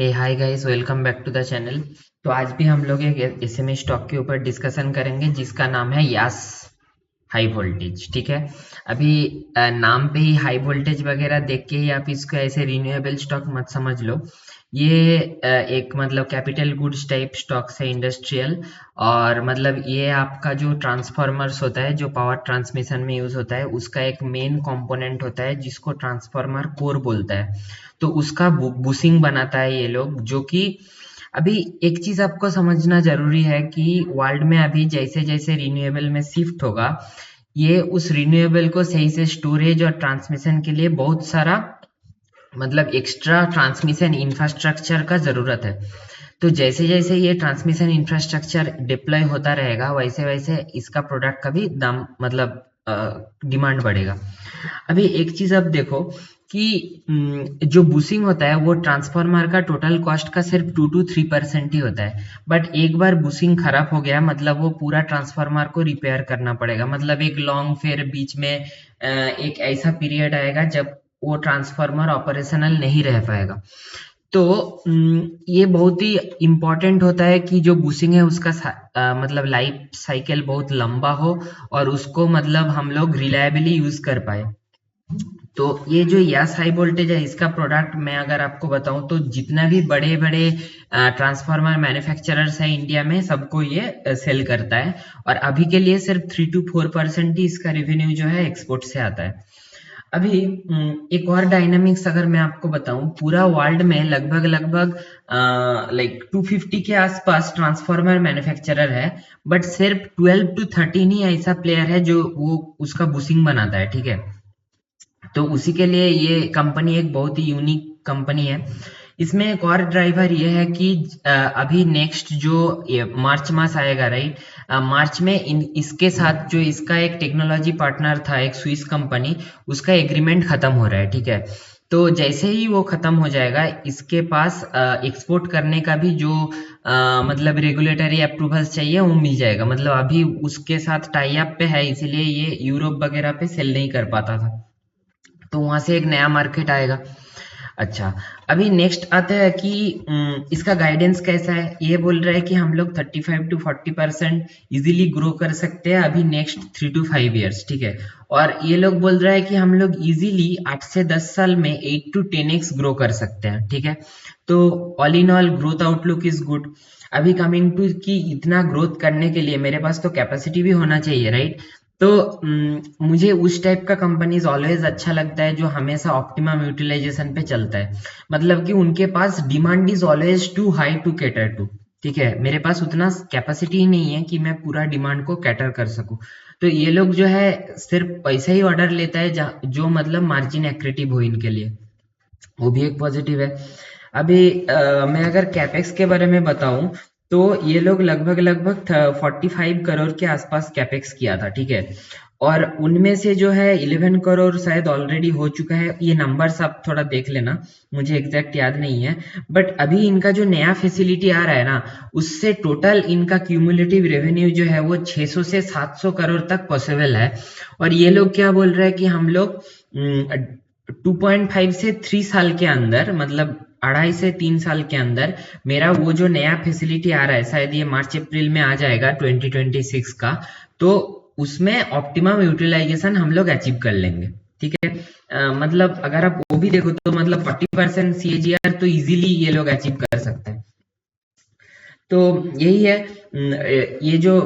Hey hi guys, welcome back to the channel. तो आज भी हम लोग एक एसएमई स्टॉक के ऊपर डिस्कशन करेंगे जिसका नाम है यास हाई वोल्टेज। ठीक है। अभी नाम पे ही हाई वोल्टेज वगैरह देख के ही आप इसको ऐसे रिन्यूएबल स्टॉक मत समझ लो। ये एक मतलब कैपिटल गुड्स टाइप स्टॉक्स है, इंडस्ट्रियल। और मतलब ये आपका जो ट्रांसफॉर्मर्स होता है, जो पावर ट्रांसमिशन में यूज होता है, उसका एक मेन कंपोनेंट होता है जिसको ट्रांसफॉर्मर कोर बोलता है। तो उसका बुशिंग बनाता है ये लोग, जो कि अभी एक चीज आपको समझना जरूरी है कि वर्ल्ड में अभी जैसे जैसे रिन्यूएबल में शिफ्ट होगा, ये उस रिन्यूएबल को सही से स्टोरेज और ट्रांसमिशन के लिए बहुत सारा मतलब एक्स्ट्रा ट्रांसमिशन इंफ्रास्ट्रक्चर का जरूरत है। तो जैसे जैसे ये ट्रांसमिशन इंफ्रास्ट्रक्चर डिप्लॉय होता रहेगा, वैसे वैसे इसका प्रोडक्ट का भी दाम मतलब डिमांड बढ़ेगा। अभी एक चीज आप देखो कि जो बूसिंग होता है वो ट्रांसफार्मर का टोटल कॉस्ट का सिर्फ 2 to 3% ही होता है। बट एक बार बूसिंग खराब हो गया मतलब वो पूरा ट्रांसफार्मर को रिपेयर करना पड़ेगा। मतलब एक लॉन्ग फिर बीच में एक ऐसा पीरियड आएगा जब वो ट्रांसफार्मर ऑपरेशनल नहीं रह पाएगा। तो ये बहुत ही इम्पोर्टेंट होता है कि जो बूसिंग है उसका मतलब लाइफ साइकिल बहुत लंबा हो और उसको मतलब हम लोग रिलायबली यूज कर पाए। तो ये जो यस हाई वोल्टेज है, इसका प्रोडक्ट मैं अगर आपको बताऊं तो जितना भी बड़े बड़े ट्रांसफार्मर मैन्युफैक्चरर्स है इंडिया में, सबको ये सेल करता है। और अभी के लिए सिर्फ 3 to 4% ही इसका रेवेन्यू जो है एक्सपोर्ट से आता है। अभी एक और डायनामिक्स अगर मैं आपको बताऊं, पूरा वर्ल्ड में लगभग लगभग लाइक 250 के आसपास ट्रांसफार्मर मैन्युफैक्चरर है। बट सिर्फ 12 to 13 ही ऐसा प्लेयर है जो वो उसका बुशिंग बनाता है। ठीक है। तो उसी के लिए ये कंपनी एक बहुत ही यूनिक कंपनी है। इसमें एक और ड्राइवर ये है कि अभी नेक्स्ट जो मार्च मास आएगा, राइट। मार्च में इसके साथ जो इसका एक टेक्नोलॉजी पार्टनर था, एक स्विस कंपनी, उसका एग्रीमेंट खत्म हो रहा है। ठीक है। तो जैसे ही वो खत्म हो जाएगा, इसके पास एक्सपोर्ट करने का भी जो मतलब रेगुलेटरी अप्रूवल्स चाहिए वो मिल जाएगा। मतलब अभी उसके साथ टाई अप पे है, इसीलिए ये यूरोप वगैरह पे सेल नहीं कर पाता था। तो वहां से एक नया मार्केट आएगा। अच्छा, अभी नेक्स्ट आता है कि इसका गाइडेंस कैसा है। ये बोल रहा है कि हम लोग 35 to 40% इजीली ग्रो कर सकते हैं अभी नेक्स्ट 3 to 5 years। ठीक है। और ये लोग बोल रहा है कि हम लोग इजीली 8 से 10 साल में 8 to 10x ग्रो कर सकते हैं। ठीक है। तो all in all growth outlook is good. अभी कमिंग टू कि इतना ग्रोथ करने के लिए मेरे पास तो कैपेसिटी भी होना चाहिए, राइट। तो मुझे उस टाइप का कंपनीज ऑलवेज अच्छा लगता है जो हमेशा ऑप्टिमम यूटिलाइजेशन पे चलता है। मतलब कि उनके पास demand is always too high to cater to. ठीक है। मेरे पास उतना कैपेसिटी ही नहीं है कि मैं पूरा डिमांड को कैटर कर सकूं। तो ये लोग जो है सिर्फ पैसा ही ऑर्डर लेता है जो मतलब मार्जिन एक्रेटिव हो इनके लिए, वो भी एक पॉजिटिव है। अभी मैं अगर कैपेक्स के बारे में बताऊं तो ये लोग लगभग लगभग 45 करोड़ के आसपास कैपेक्स किया था। ठीक है। और उनमें से जो है 11 करोड़ शायद ऑलरेडी हो चुका है। ये नंबर्स आप थोड़ा देख लेना, मुझे एग्जैक्ट याद नहीं है। बट अभी इनका जो नया फैसिलिटी आ रहा है ना, उससे टोटल इनका क्यूमुलेटिव रेवेन्यू जो है वो 600 से 700 करोड़ तक पॉसिबल है। और ये लोग क्या बोल रहे हैं कि हम लोग 2.5 से 3 साल के अंदर, मतलब 2.5 से 3 साल के अंदर, मेरा वो जो नया फैसिलिटी आ रहा है, शायद ये मार्च अप्रैल में आ जाएगा 2026 का, तो उसमें ऑप्टिमम यूटिलाइजेशन हम लोग अचीव कर लेंगे। ठीक है। मतलब अगर आप वो भी देखो तो मतलब 40% CAGR तो इजीली ये लोग अचीव कर सकते हैं। तो यही है। ये जो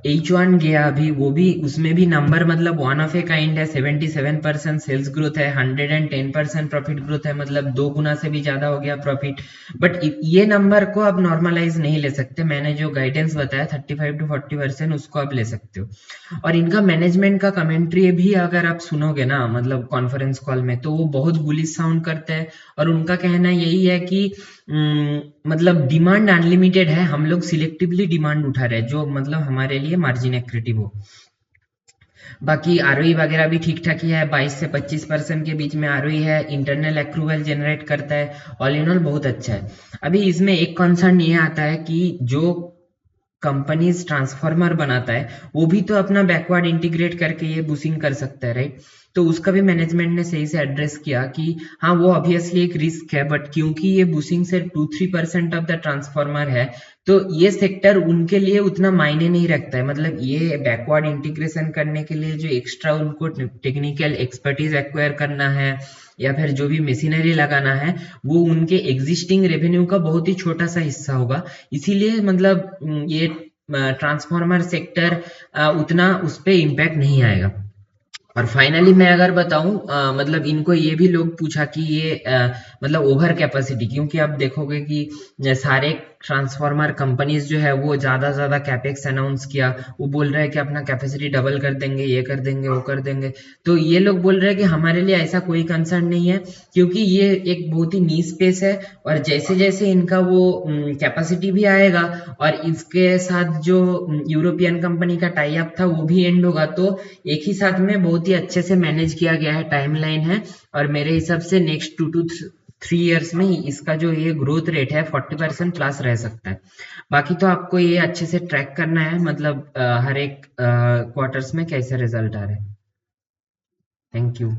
H1 गया अभी, वो भी उसमें भी नंबर मतलब वन ऑफ ए काइंड है। 77% सेल्स ग्रोथ है, 110% प्रॉफिट ग्रोथ है, मतलब 2 गुना से भी ज्यादा हो गया प्रॉफिट। बट ये नंबर को आप नॉर्मलाइज नहीं ले सकते। मैंने जो गाइडेंस बताया 35 to 40%, उसको आप ले सकते हो। और इनका मैनेजमेंट का कमेंट्री भी अगर आप सुनोगे ना, मतलब कॉन्फ्रेंस कॉल में, तो वो बहुत बुलिश साउंड करते हैं। और उनका कहना यही है कि मतलब डिमांड अनलिमिटेड है, हम लोग सिलेक्टिवली डिमांड उठा रहे हैं जो मतलब हमारे लिए मार्जिन एक्रेटिव हो। बाकी आरओई वगैरह भी ठीक ठाक ही है, 22 से 25% के बीच में आरओई है, इंटरनल एक्रूवल जनरेट करता है। ऑल इन ऑल बहुत अच्छा है। अभी इसमें एक कंसर्न ये आता है कि जो कंपनीज ट्रांसफार्मर बनाता है वो भी तो अपना बैकवर्ड इंटीग्रेट करके ये बुशिंग कर सकता है, राइट। तो उसका भी मैनेजमेंट ने सही से एड्रेस किया कि हाँ वो ऑब्वियसली एक रिस्क है, बट क्योंकि ये बुशिंग से 2-3% ऑफ द ट्रांसफॉर्मर है, तो ये सेक्टर उनके लिए उतना मायने नहीं रखता है। मतलब ये बैकवर्ड इंटीग्रेशन करने के लिए जो एक्स्ट्रा उनको टेक्निकल एक्सपर्टीज एक्वायर करना है या फिर जो भी मशीनरी लगाना है, वो उनके एग्जिस्टिंग रेवेन्यू का बहुत ही छोटा सा हिस्सा होगा। इसीलिए मतलब ये ट्रांसफॉर्मर सेक्टर उतना उस पर इम्पैक्ट नहीं आएगा। और फाइनली मैं अगर बताऊं, मतलब इनको ये भी लोग पूछा कि ये मतलब ओवर कैपेसिटी, क्योंकि आप देखोगे कि सारे ट्रांसफार्मर कंपनीज जो है वो ज्यादा कैपेक्स अनाउंस किया, वो बोल रहे हैं कि अपना कैपेसिटी डबल कर देंगे, ये कर देंगे, वो कर देंगे। तो ये लोग बोल रहे हैं कि हमारे लिए ऐसा कोई कंसर्न नहीं है, क्योंकि ये एक बहुत ही नीश स्पेस है, और जैसे जैसे इनका वो कैपेसिटी भी आएगा और इसके साथ जो यूरोपियन कंपनी का टाई अप था वो भी एंड होगा, तो एक ही साथ में बहुत ही अच्छे से मैनेज किया गया है, टाइमलाइन है। और मेरे हिसाब से नेक्स्ट 2 to 3 years में इसका जो ये ग्रोथ रेट है 40% प्लस रह सकता है। बाकी तो आपको ये अच्छे से ट्रैक करना है, मतलब हर एक क्वार्टर्स में कैसे रिजल्ट आ रहे हैं। Thank you.